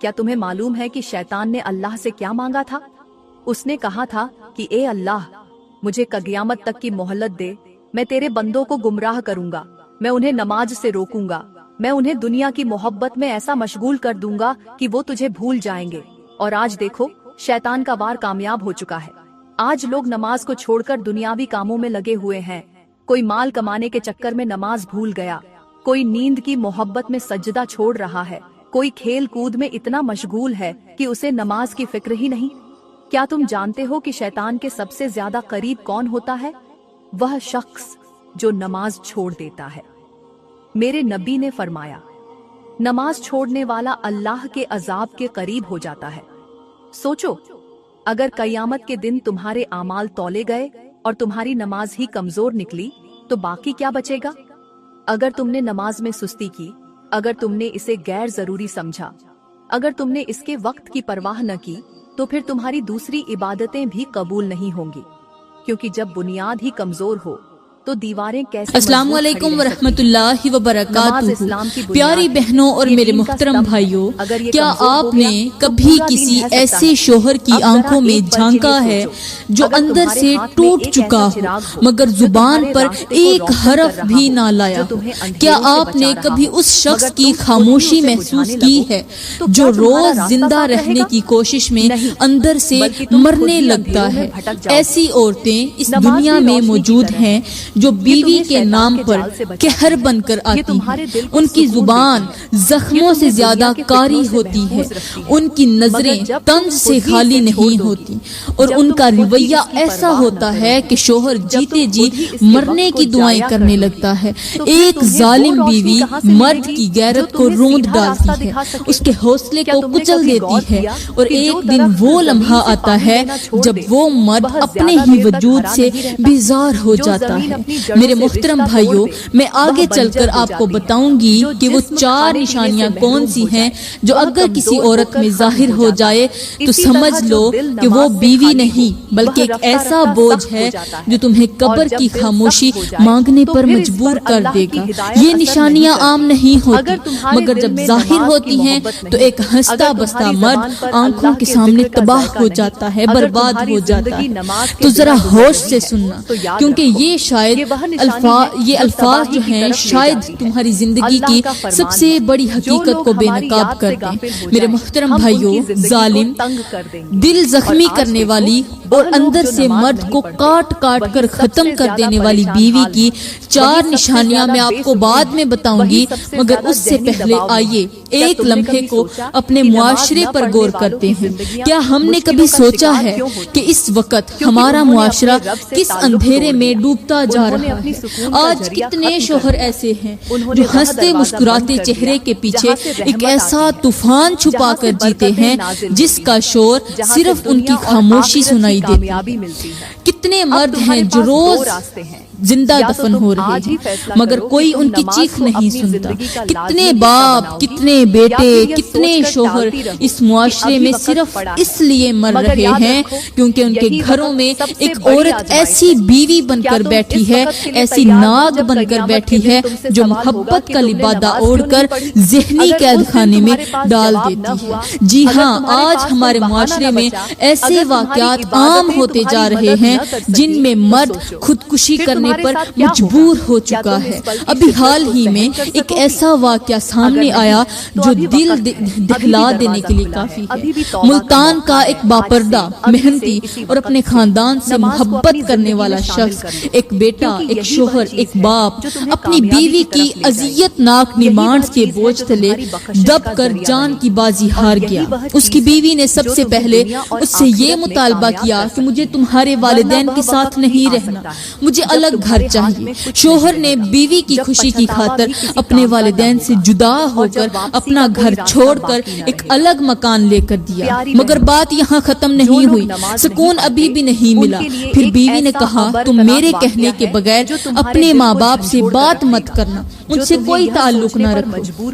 کیا تمہیں معلوم ہے کہ شیطان نے اللہ سے کیا مانگا تھا؟ اس نے کہا تھا کہ اے اللہ، مجھے قیامت تک کی مہلت دے، میں تیرے بندوں کو گمراہ کروں گا، میں انہیں نماز سے روکوں گا، میں انہیں دنیا کی محبت میں ایسا مشغول کر دوں گا کہ وہ تجھے بھول جائیں گے۔ اور آج دیکھو، شیطان کا وار کامیاب ہو چکا ہے۔ آج لوگ نماز کو چھوڑ کر دنیاوی کاموں میں لگے ہوئے ہیں۔ کوئی مال کمانے کے چکر میں نماز بھول گیا، کوئی نیند کی محبت میں سجدہ چھوڑ رہا ہے، کوئی کھیل کود میں اتنا مشغول ہے کہ اسے نماز کی فکر ہی نہیں۔ کیا تم جانتے ہو کہ شیطان کے سب سے زیادہ قریب کون ہوتا ہے؟ وہ شخص جو نماز چھوڑ دیتا ہے۔ میرے نبی نے فرمایا، نماز چھوڑنے والا اللہ کے عذاب کے قریب ہو جاتا ہے۔ سوچو، اگر قیامت کے دن تمہارے اعمال تولے گئے اور تمہاری نماز ہی کمزور نکلی تو باقی کیا بچے گا؟ اگر تم نے نماز میں سستی کی، اگر تم نے اسے غیر ضروری سمجھا، اگر تم نے اس کے وقت کی پرواہ نہ کی، تو پھر تمہاری دوسری عبادتیں بھی قبول نہیں ہوں گی، کیونکہ جب بنیاد ہی کمزور ہو تو دیواریں کیسے؟ السلام علیکم ورحمۃ اللہ وبرکاتہ۔ پیاری بہنوں اور میرے محترم بھائیوں، کیا آپ نے کبھی کسی ایسے شوہر کی آنکھوں میں جھانکا ہے جو اندر سے ٹوٹ چکا ہو مگر زبان پر ایک حرف بھی نہ لایا ہو؟ کیا آپ نے کبھی اس شخص کی خاموشی محسوس کی ہے جو روز زندہ رہنے کی کوشش میں اندر سے مرنے لگتا ہے؟ ایسی عورتیں اس دنیا میں موجود ہیں جو بیوی کے نام پر قہر بن کر آتی ہیں۔ ان کی زبان زخموں سے زیادہ کاری ہوتی ہے، ان کی نظریں طنز سے خالی نہیں ہوتی، اور ان کا رویہ ایسا ہوتا ہے کہ شوہر جیتے جی مرنے کی دعائیں کرنے لگتا ہے۔ ایک ظالم بیوی مرد کی غیرت کو روند ڈالتی ہے، اس کے حوصلے کو کچل دیتی ہے، اور ایک دن وہ لمحہ آتا ہے جب وہ مرد اپنے ہی وجود سے بیزار ہو جاتا ہے۔ میرے محترم بھائیوں، میں آگے چل کر آپ کو بتاؤں گی کہ وہ 4 نشانیاں کون سی ہیں جو اگر کسی عورت میں ظاہر ہو جائے تو سمجھ لو کہ وہ بیوی نہیں بلکہ ایک ایسا بوجھ ہے جو تمہیں قبر کی خاموشی مانگنے پر مجبور کر دے گا۔ یہ نشانیاں عام نہیں ہوتی، مگر جب ظاہر ہوتی ہیں تو ایک ہنستا بستا مرد آنکھوں کے سامنے تباہ ہو جاتا ہے، برباد ہو جاتا ہے۔ تو ذرا ہوش سے سننا، کیونکہ یہ الفاظ جو ہیں شاید تمہاری زندگی کی سب سے بڑی حقیقت کو بے نقاب کر دیں۔ میرے محترم بھائیوں، ظالم، دل زخمی کرنے والی اور اندر سے مرد کو کاٹ کاٹ کر ختم کر دینے والی بیوی کی 4 نشانیاں میں آپ کو بعد میں بتاؤں گی، مگر اس سے پہلے آئیے ایک لمحے کو اپنے معاشرے پر غور کرتے ہیں۔ کیا ہم نے کبھی سوچا ہے کہ اس وقت ہمارا معاشرہ کس اندھیرے میں ڈوبتا جا رہا ہے؟ آج کتنے شوہر ایسے ہیں جو ہنستے مسکراتے چہرے کے پیچھے ایک ایسا طوفان چھپا کر جیتے ہیں جس کا شور صرف ان کی خاموشی سنائی دیتی ہے۔ کتنے مرد ہیں جو روز زندہ دفن ہو رہے ہیں مگر کوئی ان کی چیخ نہیں سنتا۔ کتنے باپ، کتنے بیٹے، کتنے شوہر اس معاشرے میں صرف اس لیے مر رہے ہیں کیونکہ ان کے گھروں میں ایک عورت ایسی بیوی بن کر بیٹھی ہے، ایسی ناگ بن کر بیٹھی ہے جو محبت کا لبادہ اوڑھ کر ذہنی قید خانے میں ڈال دیتی ہے۔ جی ہاں، آج ہمارے معاشرے میں ایسے واقعات عام ہوتے جا رہے ہیں جن میں مرد خودکشی کرنے پر مجبور ہو چکا ہے۔ ابھی حال ہی میں ایک ایسا واقعہ سامنے آیا جو دل دہلا دینے کے لیے کافی ہے۔ ملتان کا ایک باپردہ، محنتی اور اپنے خاندان سے محبت کرنے والا شخص، ایک بیٹا، ایک شوہر، ایک باپ، اپنی بیوی کی اذیت ناک ڈیمانڈز کے بوجھ تلے دب کر جان کی بازی ہار گیا۔ اس کی بیوی نے سب سے پہلے اس سے یہ مطالبہ کیا کہ مجھے تمہارے والدین کے ساتھ نہیں رہنا، مجھے الگ گھر چاہیے۔ شوہر نے بیوی کی خوشی کی خاطر اپنے والدین سے جدا ہو کر اپنا گھر چھوڑ کر ایک الگ مکان لے کر دیا، مگر بات یہاں ختم نہیں ہوئی، سکون ابھی بھی نہیں ملا۔ پھر بیوی نے کہا، تم میرے کہنے کے بغیر اپنے ماں باپ سے بات مت کرنا، ان سے کوئی تعلق نہ رکھو۔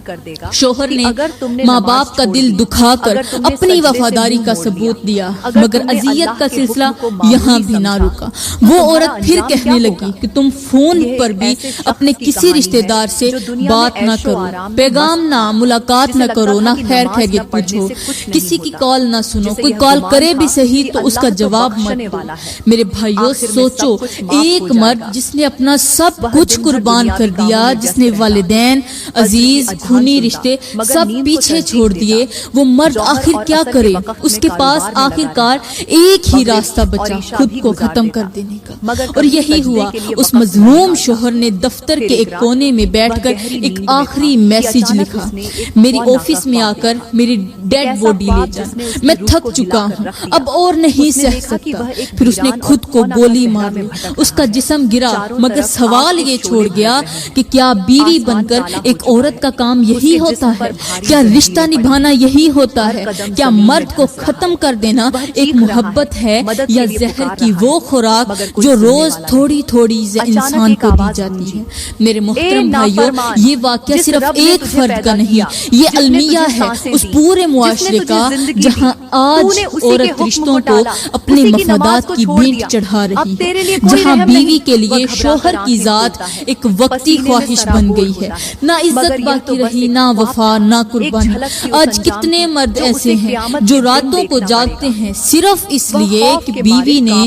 شوہر نے ماں باپ کا دل دکھا کر اپنی وفاداری کا ثبوت دیا، مگر اذیت کا سلسلہ یہاں بھی نہ رکا۔ وہ عورت پھر کہنے لگی، کہ تم فون پر بھی اپنے کسی رشتہ دار سے بات نہ کرو، پیغام نہ، ملاقات نہ کرو، نہ خیر خیریت پوچھو، کسی کی کال نہ سنو، کوئی کال کرے بھی صحیح تو اس کا جواب مت دو۔ میرے بھائیوں سوچو، ایک مرد جس نے اپنا سب کچھ قربان کر دیا، جس نے والدین، عزیز، خونی رشتے سب پیچھے چھوڑ دیے، وہ مرد آخر کیا کرے؟ اس کے پاس آخرکار ایک ہی راستہ بچا، خود کو ختم کر دینے کا۔ اور یہی ہوا، اس مظلوم شوہر نے دفتر کے ایک کونے میں بیٹھ کر ایک آخری میسج لکھا، میری آفس میں آ کر میری ڈیڈ باڈی لے جا، میں تھک چکا ہوں، اب اور نہیں سہ سکتا۔ پھر اس نے خود کو گولی مار لی، اس کا جسم گرا، مگر سوال یہ چھوڑ گیا کہ کیا بیوی بن کر ایک عورت کا کام یہی ہوتا ہے؟ کیا رشتہ نبھانا یہی ہوتا ہے؟ کیا مرد کو ختم کر دینا ایک محبت ہے یا زہر کی وہ خوراک جو روز تھوڑی تھوڑی انسان کو دی جاتی ہے؟ میرے محترم بھائیوں، یہ واقعہ صرف ایک فرد کا نہیں، یہ المیہ ہے اس پورے معاشرے کا جہاں آج عورت رشتوں کو اپنے مفادات کی بھیٹ چڑھا رہی ہے، جہاں بیوی کے لیے شوہر کی ذات ایک وقتی خواہش بن گئی ہے، نہ عزت باقی رہی، نہ وفا، نہ قربانی۔ آج کتنے مرد ایسے ہیں جو راتوں کو جاگتے ہیں صرف اس لیے کہ بیوی نے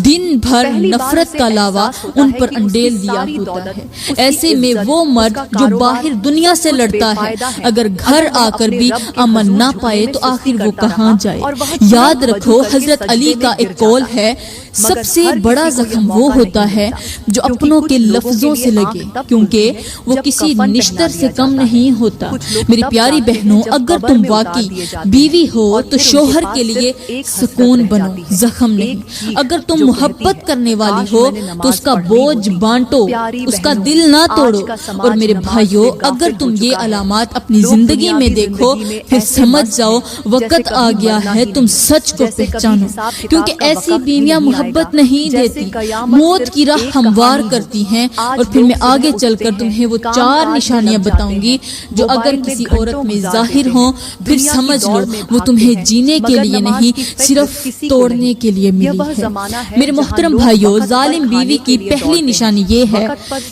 دن بھر نفرت کا لاوا ان پر انڈیل دیا ہوتا ہے۔ ایسے میں وہ مرد جو باہر دنیا سے لڑتا ہے، اگر گھر آ کر بھی امن نہ پائے تو آخر وہ کہاں جائے؟ یاد رکھو، حضرت علی کا ایک قول ہے، سب سے بڑا زخم وہ ہوتا ہے جو اپنوں کے لفظوں سے لگے، کیونکہ وہ کسی نشتر سے کم نہیں ہوتا۔ میری پیاری بہنوں، اگر تم واقعی بیوی ہو تو شوہر کے لیے سکون بنو، زخم نہیں۔ اگر تم محبت کرنے والی ہو تو اس کا بوجھ بانٹو، اس کا دل نہ توڑو۔ اور میرے بھائیوں، اگر تم یہ علامات اپنی زندگی میں دیکھو پھر سمجھ جاؤ وقت آ گیا ہے تم سچ کو پہچانو، کیونکہ ایسی بیویاں محبت نہیں دیتی، موت کی راہ ہموار کرتی ہیں۔ اور پھر میں آگے چل کر تمہیں وہ 4 نشانیاں بتاؤں گی جو اگر کسی عورت میں ظاہر ہوں پھر سمجھ لو وہ تمہیں جینے کے لیے نہیں، صرف توڑنے کے لیے ملی ہے۔ میرے محترم بھائیوں، ظالم بیوی کی پہلی نشانی یہ ہے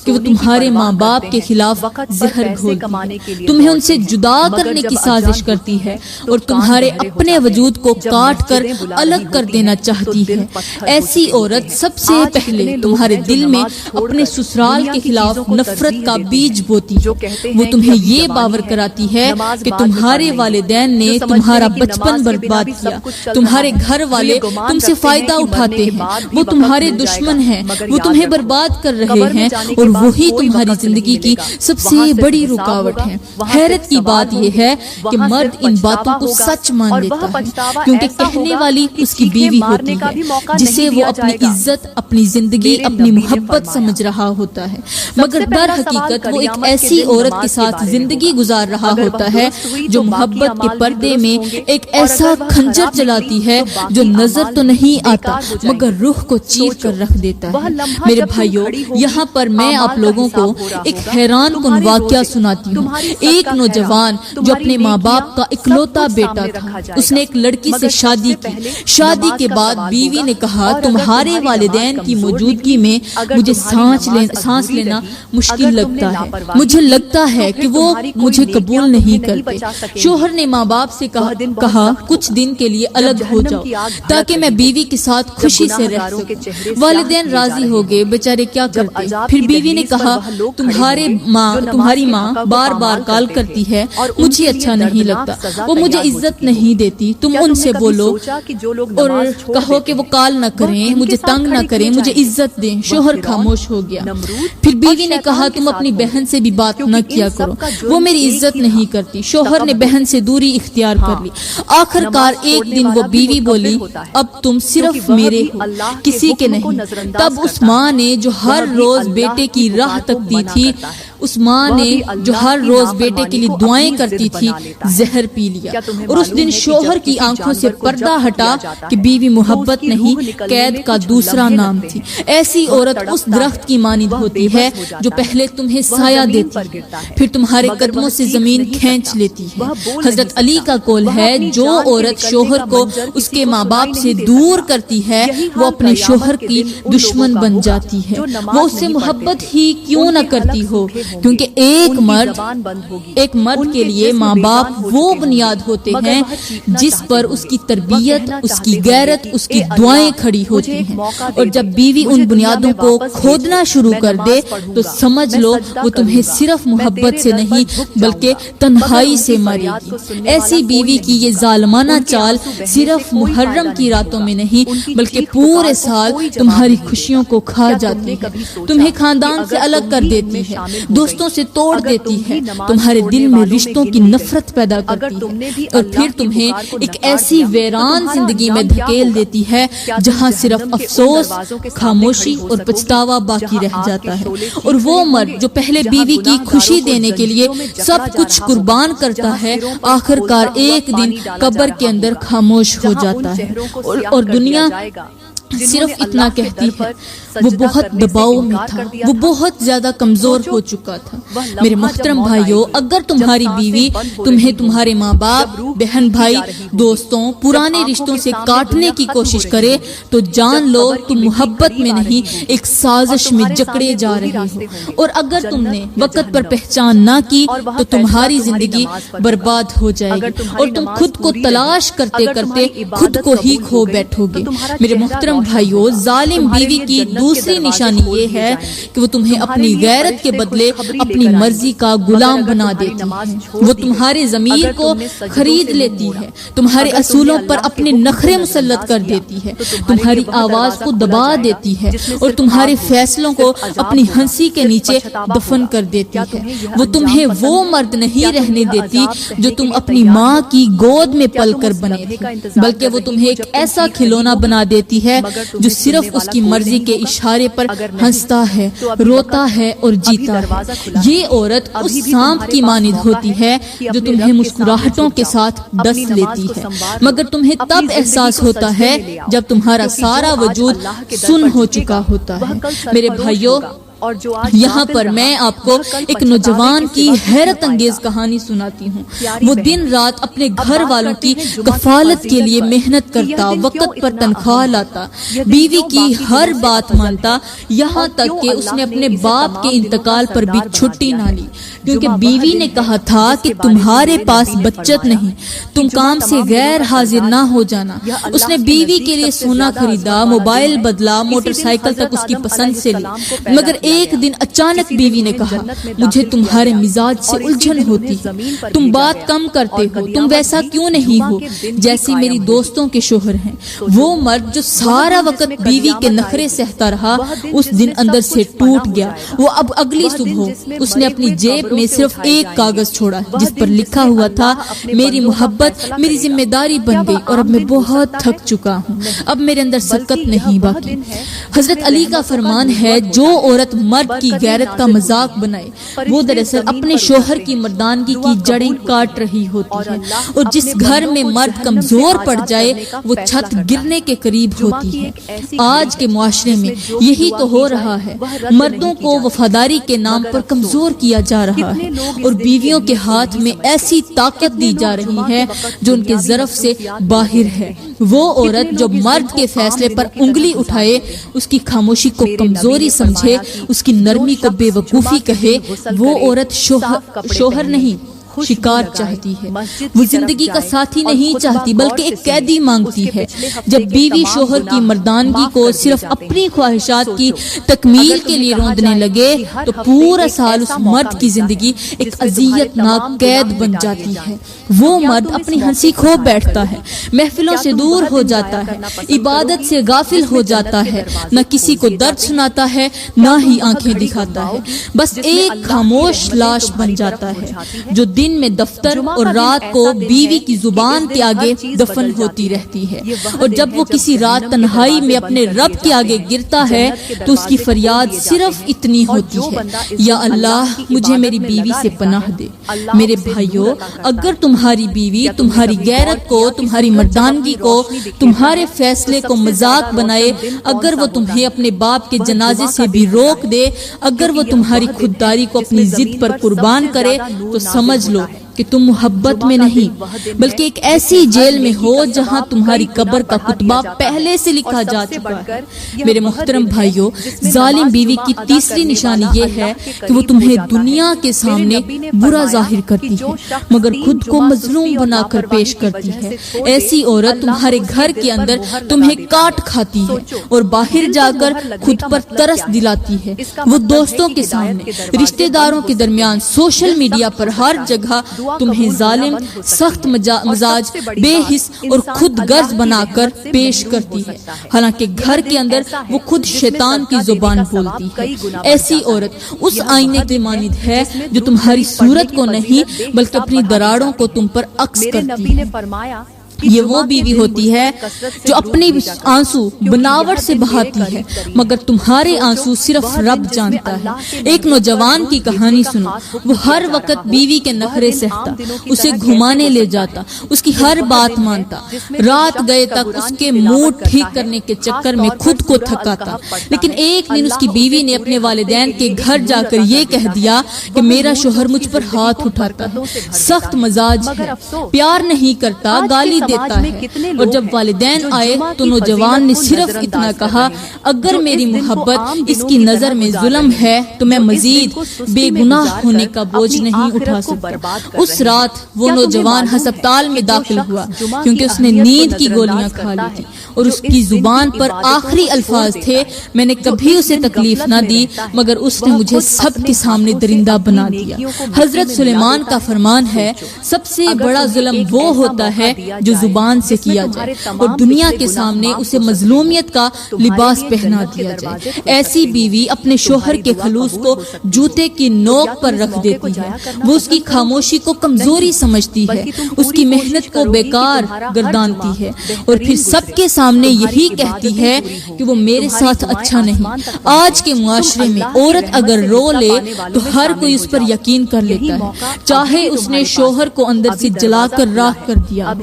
کہ وہ تمہارے ماں باپ کے خلاف زہر گھولتی ہے، تمہیں ان سے جدا کرنے کی سازش کرتی ہے اور تمہارے اپنے وجود کو کاٹ کر الگ کر دینا چاہتی ہے۔ ایسی عورت سب سے پہلے تمہارے دل میں اپنے سسرال کے خلاف نفرت کا بیج بوتی ہے۔ وہ تمہیں یہ باور کراتی ہے کہ تمہارے والدین نے تمہارا بچپن برباد کیا، تمہارے گھر والے تم سے فائدہ اٹھاتے ہیں، وہ تمہارے دشمن ہیں، وہ تمہیں برباد کر رہے ہیں اور وہی تمہاری زندگی کی سب سے بڑی رکاوٹ ہے۔ حیرت کی بات یہ ہے کہ مرد ان باتوں کو سچ مان لیتا ہے، کیونکہ کہنے والی اس کی بیوی ہوتی ہے جسے وہ اپنی عزت، اپنی زندگی، اپنی محبت سمجھ رہا ہوتا ہے، مگر در حقیقت وہ ایک ایسی عورت کے ساتھ زندگی گزار رہا ہوتا ہے جو محبت کے پردے میں ایک ایسا خنجر چلاتی ہے جو نظر تو نہیں آتا مگر روح کو چیر کر رکھ دیتا ہے۔ میرے بھائیوں، یہاں پر میں آپ لوگوں کو ایک حیران کن واقعہ سناتی ہوں۔ ایک نوجوان جو اپنے ماں باپ کا اکلوتا بیٹا تھا، اس نے ایک لڑکی سے شادی کی۔ شادی کے بعد بیوی نے کہا، تمہارے والدین کی موجودگی میں مجھے سانس لینا مشکل لگتا ہے، مجھے لگتا ہے کہ وہ مجھے قبول نہیں کرتے۔ شوہر نے ماں باپ سے کہا کچھ دن کے لیے الگ ہو جاؤ تاکہ میں بیوی کے ساتھ خوشی سے رہ سکوں۔ والدین راضی ہو گئے، بیچارے کیا کرتے۔ پھر بیوی نے کہا، تمہاری ماں بار بار کال کرتی ہے، مجھے اچھا نہیں لگتا، وہ مجھے عزت نہیں دیتی، تم ان سے بولو اور کہو کہ وہ کال نہ کریں، مجھے تنگ نہ کریں، مجھے عزت دیں۔ شوہر خاموش ہو گیا۔ پھر بیوی نے کہا، تم اپنی بہن سے بھی بات نہ کیا کرو، وہ میری عزت نہیں کرتی۔ شوہر نے بہن سے دوری اختیار کر لی۔ آخر کار ایک دن وہ بیوی بولی، اب تم صرف میرے ہو، کسی کے نہیں۔ تب اس ماں نے جو ہر روز بیٹے کی راہ تکتی تھی، اس ماں نے جو ہر روز بیٹے کے لیے دعائیں کرتی تھی زہر پی لیا، اور اس دن شوہر کی آنکھوں سے پردہ ہٹا کہ بیوی محبت نہیں قید کا دوسرا نام تھی۔ ایسی عورت اس درخت کی مانند ہوتی ہے جو پہلے تمہیں سایہ دیتی ہے، پھر تمہارے قدموں سے زمین کھینچ لیتی ہے۔ حضرت علی کا قول ہے، جو عورت شوہر کو اس کے ماں باپ سے دور کرتی ہے وہ اپنے شوہر کی دشمن بن جاتی ہے، وہ اس سے محبت ہی کیوں نہ کرتی ہو، کیونکہ ایک مرد کے لیے ماں باپ وہ بنیاد ہوتے ہیں جس پر اس کی تربیت، اس کی غیرت، اس کی دعائیں کھڑی ہوتی ہیں، اور جب بیوی ان بنیادوں کو کھودنا شروع کر دے تو سمجھ لو وہ تمہیں صرف محبت سے نہیں بلکہ تنہائی سے مارے گی۔ ایسی بیوی کی یہ ظالمانہ چال صرف محرم کی راتوں میں نہیں بلکہ پورے سال تمہاری خوشیوں کو کھا جاتی ہے، تمہیں خاندان سے الگ کر دیتی ہے، دوستوں سے توڑ دیتی ہے، تمہارے دل میں رشتوں کی نفرت پیدا کرتی ہے، اور پھر تمہیں ایک ایسی ویران زندگی میں دھکیل دیتی ہے جہاں صرف افسوس، خاموشی اور پچھتاوا باقی رہ جاتا ہے۔ اور وہ مرد جو پہلے بیوی کی خوشی دینے کے لیے سب کچھ قربان کرتا ہے، آخر کار ایک دن قبر کے اندر خاموش ہو جاتا ہے، اور دنیا صرف اتنا کہتی ہے وہ بہت دباؤ میں تھا، وہ بہت زیادہ کمزور ہو چکا تھا۔ میرے محترم بھائیوں، اگر تمہاری بیوی تمہیں تمہارے ماں باپ، بہن بھائی، دوستوں، پرانے رشتوں سے کاٹنے کی کوشش کرے تو جان لو تم محبت میں نہیں ایک سازش میں جکڑے جا رہے ہو، اور اگر تم نے وقت پر پہچان نہ کی تو تمہاری زندگی برباد ہو جائے گی، اور تم خود کو تلاش کرتے کرتے خود کو ہی کھو بیٹھو گے۔ میرے محترم بھائیوں، ظالم بیوی کی دوسری نشانی یہ ہے کہ وہ تمہیں اپنی غیرت کے بدلے اپنی مرضی کا غلام بنا دیتی ہے، وہ تمہارے ضمیر کو خرید لیتی ہے، تمہارے اصولوں پر اپنے نخرے مسلط کر دیتی ہے، تمہاری آواز کو دبا دیتی ہے، اور تمہارے فیصلوں کو اپنی ہنسی کے نیچے دفن کر دیتی ہے۔ وہ تمہیں وہ مرد نہیں رہنے دیتی جو تم اپنی ماں کی گود میں پل کر بنے تھے، بلکہ وہ تمہیں ایک ایسا کھلونا بنا دیتی ہے جو صرف اس کی مرضی کے اشارے پر ہنستا ہے، روتا ہے اور جیتا ہے۔ یہ عورت اس سانپ کی مانند ہوتی ہے جو تمہیں مسکراہٹوں کے ساتھ ڈس لیتی ہے، مگر تمہیں تب احساس ہوتا ہے جب تمہارا سارا وجود سن ہو چکا ہوتا ہے۔ میرے بھائیوں، یہاں پر میں آپ کو ایک نوجوان کی حیرت انگیز کہانی سناتی ہوں۔ وہ دن رات اپنے گھر والوں کی کفالت کے لیے محنت کرتا، وقت پر تنخواہ لاتا، بیوی کی ہر بات مانتا، یہاں تک کہ اس نے اپنے باپ کے انتقال پر بھی چھٹی نہ لی، کیونکہ بیوی نے کہا تھا کہ تمہارے پاس بچت نہیں، تم کام سے غیر حاضر نہ ہو جانا۔ اس نے بیوی کے لیے سونا خریدا، موبائل بدلا، موٹر سائیکل تک اس کی پسند سے لی، مگر ایک دن اچانک بیوی نے کہا، مجھے تمہارے مزاج سے الجھن ہوتی ہے، تم بات کم کرتے ہو، تم ویسا کیوں نہیں ہو جیسی میری دوستوں کے شوہر ہیں۔ وہ مرد جو سارا وقت بیوی کے نخرے سہتا رہا اس دن اندر سے ٹوٹ گیا۔ وہ اب اگلی صبح اس نے اپنی جیب میں صرف ایک کاغذ چھوڑا جس پر لکھا ہوا تھا، میری محبت میری ذمہ داری بن گئی اور اب میں بہت تھک چکا ہوں، اب میرے اندر سکت نہیں باقی۔ حضرت علی کا فرمان ہے، جو عورت مرد کی غیرت کا مذاق بنائے وہ دراصل اپنے شوہر کی مردانگی کی جڑیں کاٹ رہی ہوتی ہے، اور جس گھر میں مرد کمزور پڑ جائے وہ چھت گرنے کے قریب ہوتی ہے۔ آج کے معاشرے میں یہی تو ہو رہا ہے، مردوں کو وفاداری کے نام پر کمزور کیا جا رہا ہے، اور بیویوں کے ہاتھ میں ایسی طاقت دی جا رہی ہے جو ان کے ظرف سے باہر ہے۔ وہ عورت جو مرد کے فیصلے پر انگلی اٹھائے، اس کی خاموشی کو کمزوری سمجھے، اس کی نرمی کو بے وقوفی کہے، وہ عورت شوہر نہیں شکار چاہتی ہے، وہ زندگی کا ساتھی نہیں چاہتی بلکہ ایک قیدی مانگتی ہے۔ جب بیوی شوہر کی مردانگی کو صرف اپنی خواہشات کی تکمیل کے لیے روندنے لگے تو پورا سال اس مرد کی زندگی ایک اذیت ناک قید بن جاتی ہے۔ وہ مرد اپنی ہنسی کھو بیٹھتا ہے، محفلوں سے دور ہو جاتا ہے، عبادت سے غافل ہو جاتا ہے، نہ کسی کو درد سناتا ہے نہ ہی آنکھیں دکھاتا ہے، بس ایک خاموش لاش بن جاتا ہے جو دن میں دفتر اور رات کو بیوی کی زبان کے آگے دفن ہوتی رہتی ہے، اور جب وہ کسی رات تنہائی میں اپنے رب کے آگے گرتا ہے تو اس کی فریاد صرف اتنی ہوتی ہے، یا اللہ مجھے میری بیوی سے پناہ دے۔ میرے بھائیو، اگر تمہاری بیوی تمہاری غیرت کو، تمہاری مردانگی کو، تمہارے فیصلے کو مذاق بنائے، اگر وہ تمہیں اپنے باپ کے جنازے سے بھی روک دے، اگر وہ تمہاری خودداری کو اپنی ضد پر قربان کرے، تو سمجھ لو کہ تم محبت میں نہیں بلکہ ایک ایسی جیل میں ہو جہاں تمہاری قبر کا خطبہ پہلے سے لکھا جا چکا ہے۔ میرے محترم بھائیوں، ظالم بیوی کی تیسری نشانی یہ ہے کہ وہ تمہیں دنیا کے سامنے برا ظاہر کرتی ہے مگر خود کو مظلوم بنا کر پیش کرتی ہے۔ ایسی عورت تمہارے گھر کے اندر تمہیں کاٹ کھاتی ہے اور باہر جا کر خود پر ترس دلاتی ہے۔ وہ دوستوں کے سامنے، رشتہ داروں کے درمیان، سوشل میڈیا پر ہر جگہ تمہیں ظالم، سخت مزاج، بے حس اور خود غرض بنا کر پیش کرتی ہے، حالانکہ گھر کے اندر وہ خود شیطان کی زبان بولتی ہے۔ ایسی عورت اس آئینے کے مانند ہے جو تمہاری صورت کو نہیں بلکہ اپنی دراڑوں کو تم پر عکس کرتی ہے۔ یہ وہ بیوی ہوتی ہے جو اپنے آنسو بناوٹ سے بہاتی ہے مگر تمہارے آنسو صرف رب جانتا ہے۔ ایک نوجوان کی کہانی سنو، وہ ہر وقت بیوی کے نخرے سہتا، اسے گھمانے لے جاتا، اس کی ہر بات مانتا، رات گئے تک اس کے موڈ ٹھیک کرنے کے چکر میں خود کو تھکاتا، لیکن ایک دن اس کی بیوی نے اپنے والدین کے گھر جا کر یہ کہہ دیا کہ میرا شوہر مجھ پر ہاتھ اٹھاتا ہے، سخت مزاج ہے، پیار نہیں کرتا، گالی دیتا ہے۔ اور جب والدین آئے تو نوجوان نے صرف اتنا کہا، اگر میری محبت اس کی نظر میں ظلم ہے تو میں مزید بے گناہ ہونے کا بوجھ نہیں اٹھا سکتا۔ اس رات وہ نوجوان ہسپتال میں داخل ہوا کیونکہ اس نے نیند کی گولیاں کھا لی تھی اور اس کی زبان پر آخری الفاظ تھے، میں نے کبھی اسے تکلیف نہ دی مگر اس نے مجھے سب کے سامنے درندہ بنا دیا۔ حضرت سلیمان کا فرمان ہے، سب سے بڑا ظلم وہ ہوتا ہے جو زبان سے کیا جائے اور دنیا کے سامنے اسے مظلومیت کا لباس پہنا دیا جائے۔ ایسی بیوی اپنے شوہر کے خلوص کو جوتے کی نوک پر رکھ دیتی ہے، وہ اس کی خاموشی کو کمزوری سمجھتی ہے، اس کی محنت کو بیکار گردانتی ہے اور پھر سب کے سامنے یہی کہتی ہے کہ وہ میرے ساتھ اچھا نہیں۔ آج کے معاشرے میں عورت اگر رو لے تو ہر کوئی اس پر یقین کر لیتا ہے، چاہے اس نے شوہر کو اندر سے جلا کر راکھ کر دیا۔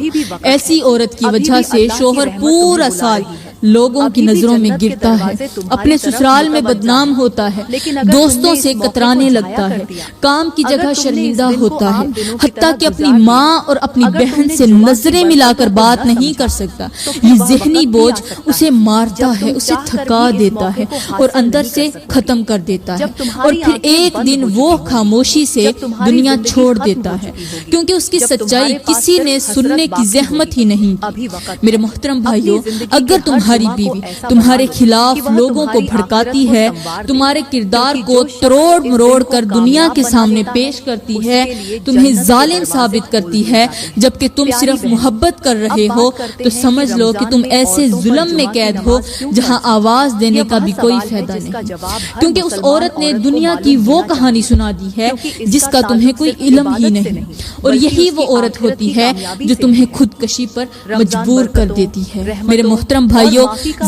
ایسی عورت کی وجہ سے شوہر پورا سال لوگوں کی نظروں میں گرتا ہے، اپنے سسرال میں بدنام ہوتا ہے، دوستوں سے کترانے لگتا ہے، کام کی جگہ شرمندہ ہوتا ہے، حتیٰ کہ اپنی ماں اور اپنی بہن سے نظریں ملا کر بات نہیں کر سکتا۔ یہ ذہنی بوجھ اسے مارتا ہے، اسے تھکا دیتا ہے اور اندر سے ختم کر دیتا ہے، اور پھر ایک دن وہ خاموشی سے دنیا چھوڑ دیتا ہے کیونکہ اس کی سچائی کسی نے سننے کی زحمت ہی نہیں کی۔ میرے محترم بھائیوں، اگر تمہاری بیوی تمہارے خلاف لوگوں کو بھڑکاتی ہے، تمہارے کردار کو تروڑ مروڑ کر دنیا کے سامنے پیش کرتی ہے، تمہیں ظالم ثابت کرتی ہے جبکہ تم صرف محبت کر رہے ہو، تو سمجھ لو کہ تم ایسے ظلم میں قید ہو جہاں آواز دینے کا بھی کوئی فائدہ نہیں، کیونکہ اس عورت نے دنیا کی وہ کہانی سنا دی ہے جس کا تمہیں کوئی علم ہی نہیں، اور یہی وہ عورت ہوتی ہے جو تمہیں خودکشی پر مجبور کر دیتی ہے۔ میرے محترم بھائیوں،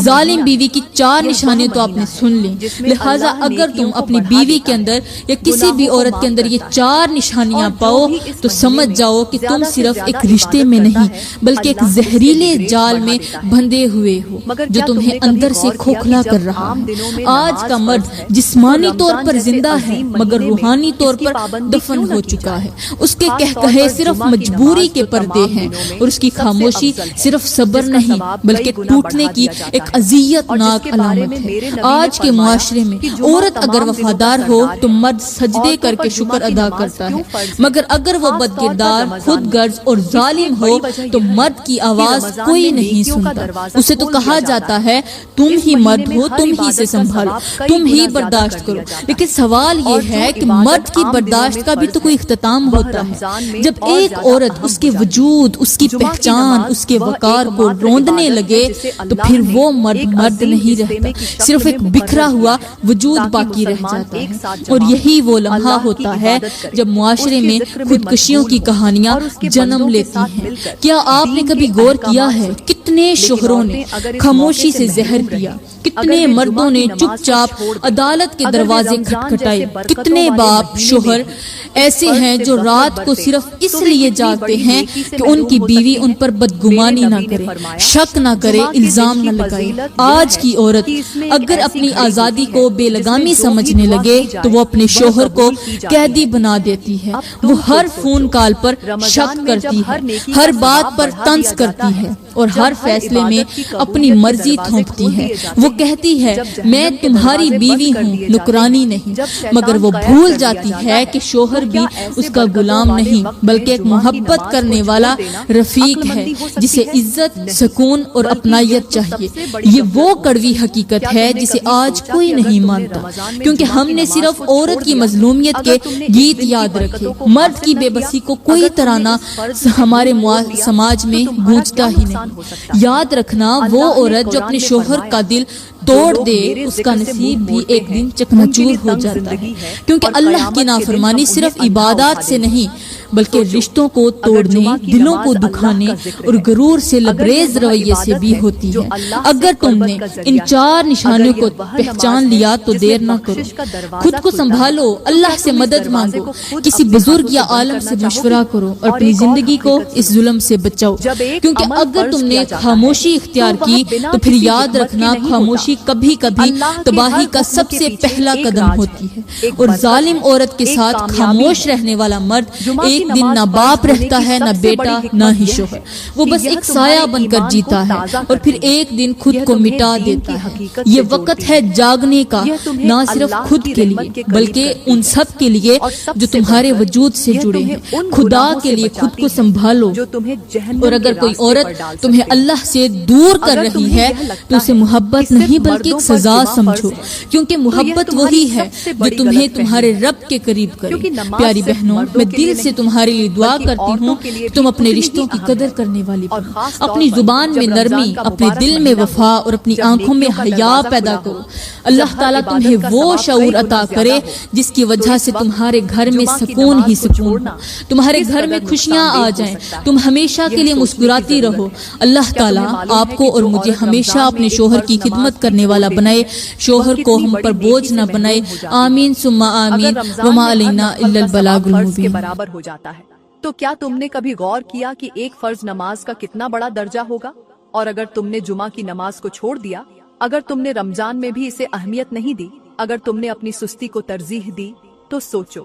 ظالم بیوی کی 4 نشانیں تو آپ نے سن لیں، لہٰذا اگر تم اپنی بیوی کے اندر یا کسی بھی عورت کے اندر یہ 4 نشانیاں پاؤ تو سمجھ جاؤ کہ تم صرف ایک رشتے میں نہیں بلکہ ایک زہریلے جال میں بندھے ہوئے ہو جو تمہیں اندر سے کھوکھلا کر رہا ہے۔ آج کا مرد جسمانی طور پر زندہ ہے مگر روحانی طور پر دفن ہو چکا ہے، اس کے کہے صرف مجبوری کے پردے ہیں اور اس کی خاموشی صرف صبر نہیں بلکہ ٹوٹنے کی ایک اذیت ناک علامت ہے۔ آج کے معاشرے میں عورت اگر وفادار ہو تو مرد سجدے کر کے شکر ادا کرتا ہے، مگر اگر وہ بدکردار، خود غرض اور ظالم ہو تو مرد کی آواز کوئی نہیں سنتا۔ اسے تو کہا جاتا ہے تم ہی مرد ہو، تم ہی سے سنبھالو، تم ہی برداشت کرو، لیکن سوال یہ ہے کہ مرد کی برداشت کا بھی تو کوئی اختتام ہوتا ہے۔ جب ایک عورت اس کے وجود، اس کی پہچان، اس کے وقار کو روندنے لگے تو پھر وہ مرد نہیں رہتا، صرف ایک بکھرا ہوا وجود باقی رہ جاتا ہے۔ اور یہی وہ لمحہ ہوتا ہے جب معاشرے میں خودکشیوں کی کہانیاں جنم لیتی ہیں۔ کیا آپ نے کبھی غور کیا ہے کتنے شوہروں نے خاموشی سے زہر پیا، کتنے مردوں نے چپ چاپ عدالت کے دروازے کھٹکھٹائے، کتنے باپ شوہر ایسے ہیں جو رات کو صرف اس لیے جاگتے ہیں کہ ان کی بیوی ان پر بدگمانی نہ کرے، شک نہ کرے، الزام نہ لگائے۔ آج کی عورت اگر اپنی آزادی کو بے لگامی سمجھنے لگے تو وہ اپنے شوہر کو قیدی بنا دیتی ہے۔ وہ ہر فون کال پر شک کرتی ہے، ہر بات پر طنز کرتی ہے اور ہر فیصلے میں اپنی مرضی تھوپتی ہے۔ وہ کہتی ہے میں تمہاری بیوی ہوں، نکرانی نہیں، مگر وہ بھول جاتی ہے کہ شوہر بھی اس کا غلام نہیں بلکہ ایک محبت کرنے والا رفیق ہے جسے عزت، سکون اور اپنائیت چاہیے۔ یہ وہ کڑوی حقیقت ہے جسے آج کوئی نہیں مانتا، کیونکہ ہم نے صرف عورت کی مظلومیت کے گیت یاد رکھے، مرد کی بے بسی کو کوئی ترانہ ہمارے سماج میں گونجتا ہی نہیں۔ یاد رکھنا وہ عورت جو اپنے شوہر کا دل توڑ دے اس کا نصیب بھی ایک دن چکناچور ہو جاتا ہے، کیونکہ اللہ کی نافرمانی صرف عبادات سے نہیں بلکہ رشتوں کو توڑنے، دلوں کو دکھانے اور غرور سے لبریز رویے سے بھی ہوتی ہے۔ اگر تم نے ان 4 نشانیوں کو پہچان لیا تو دیر نہ کرو، خود کو سنبھالو، اللہ سے مدد مانگو، کسی بزرگ یا عالم سے مشورہ کرو اور اپنی زندگی کو اس ظلم سے بچاؤ، کیونکہ اگر تم نے خاموشی اختیار کی تو پھر یاد رکھنا خاموشی کبھی کبھی تباہی کا سب سے پہلا قدم ہوتی ہے۔ اور ظالم عورت کے ساتھ خاموش رہنے والا مرد ایک دن نہ باپ رہتا ہے، نہ بیٹا، نہ ہی شوہر، وہ بس ایک سایہ بن کر جیتا ہے اور پھر ایک دن خود کو مٹا دیتا ہے۔ یہ وقت ہے جاگنے کا، نہ صرف خود کے لیے بلکہ ان سب کے لیے جو تمہارے وجود سے جڑے ہیں۔ خدا کے لیے خود کو سنبھالو، اور اگر کوئی عورت تمہیں اللہ سے دور کر رہی ہے تو اسے محبت نہیں بلکہ ایک سزا سمجھو، کیونکہ محبت وہی ہے جو تمہیں تمہارے رب کے قریب کرے۔ پیاری بہنوں، میں دل سے تمہارے لیے دعا کرتی ہوں کہ تم اپنے رشتوں کی قدر کرنے والی بنو، اپنی زبان میں نرمی، اپنے دل میں وفا اور اپنی آنکھوں میں حیا پیدا کرو۔ اللہ تعالیٰ تمہیں وہ شعور عطا کرے جس کی وجہ سے تمہارے گھر میں سکون ہی سکون ہو، تمہارے گھر میں خوشیاں آ جائیں، تم ہمیشہ کے لیے مسکراتی رہو۔ اللہ تعالیٰ آپ کو اور مجھے ہمیشہ اپنے شوہر کی خدمت کرنے والا بنائے، شوہر کو ہم پر بوجھ نہ بنائے۔ آمین ثم آمین، وما علینا الا البلاغ المبین۔ برابر ہو جاتا ہے۔ تو کیا تم نے کبھی غور کیا کہ ایک فرض نماز کا کتنا بڑا درجہ ہوگا؟ اور اگر تم نے جمعہ کی نماز کو چھوڑ دیا، اگر تم نے رمضان میں بھی اسے اہمیت نہیں دی، اگر تم نے اپنی سستی کو ترجیح دی، تو سوچو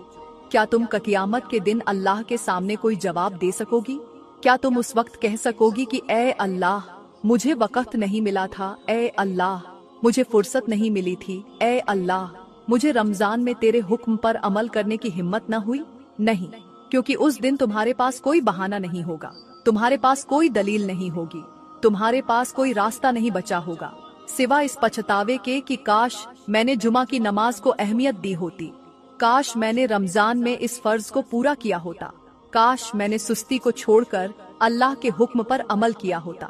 کیا تم قیامت کے دن اللہ کے سامنے کوئی جواب دے سکو گی؟ کیا تم اس وقت کہہ سکو گی کہ اے اللہ مجھے وقت نہیں ملا تھا، اے اللہ مجھے فرصت نہیں ملی تھی، اے اللہ مجھے رمضان میں تیرے حکم پر عمل کرنے کی ہمت نہ ہوئی؟ نہیں، کیونکہ اس دن تمہارے پاس کوئی بہانہ نہیں ہوگا، تمہارے پاس کوئی دلیل نہیں ہوگی، تمہارے پاس کوئی راستہ نہیں بچا ہوگا سوا اس پچھتاوے کے کہ کاش میں نے جمعہ کی نماز کو اہمیت دی ہوتی، کاش میں نے رمضان میں اس فرض کو پورا کیا ہوتا، کاش میں نے سستی کو چھوڑ کر اللہ کے حکم پر عمل کیا ہوتا۔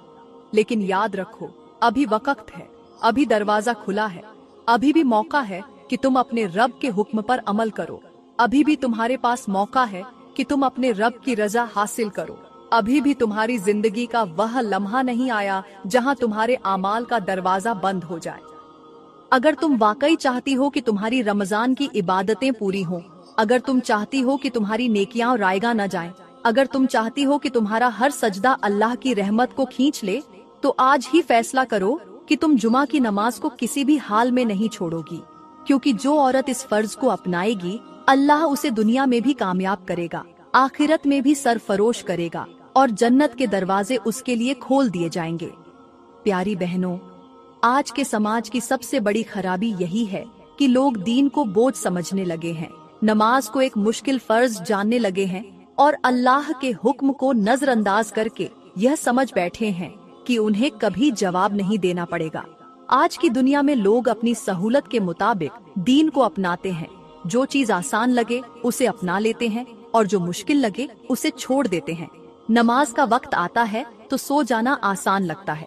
لیکن یاد رکھو ابھی وقت ہے، ابھی دروازہ کھلا ہے، ابھی بھی موقع ہے کہ تم اپنے رب کے حکم پر عمل کرو، ابھی بھی تمہارے پاس موقع ہے کہ تم اپنے رب کی رضا حاصل کرو، ابھی بھی تمہاری زندگی کا وہ لمحہ نہیں آیا جہاں تمہارے اعمال کا دروازہ بند ہو جائے۔ اگر تم واقعی چاہتی ہو کہ تمہاری رمضان کی عبادتیں پوری ہوں، اگر تم چاہتی ہو کہ تمہاری نیکیاں رائیگاں نہ جائیں، اگر تم چاہتی ہو کہ تمہارا ہر سجدہ اللہ کی رحمت کو کھینچ لے، تو آج ہی فیصلہ کرو کہ تم جمعہ کی نماز کو کسی بھی حال میں نہیں چھوڑو گی، کیونکہ جو عورت اس فرض کو اپنائے گی اللہ اسے دنیا میں بھی کامیاب کرے گا، آخرت میں بھی سرفروش کرے گا اور جنت کے دروازے اس کے لیے کھول دیے جائیں گے۔ پیاری بہنوں، آج کے سماج کی سب سے بڑی خرابی یہی ہے کہ لوگ دین کو بوجھ سمجھنے لگے ہیں، نماز کو ایک مشکل فرض جاننے لگے ہیں اور اللہ کے حکم کو نظر انداز کر کے یہ سمجھ بیٹھے ہیں کہ انہیں کبھی جواب نہیں دینا پڑے گا۔ آج کی دنیا میں لوگ اپنی سہولت کے مطابق دین کو اپناتے ہیں، جو چیز آسان لگے اسے اپنا لیتے ہیں اور جو مشکل لگے اسے چھوڑ دیتے ہیں۔ نماز کا وقت آتا ہے تو سو جانا آسان لگتا ہے،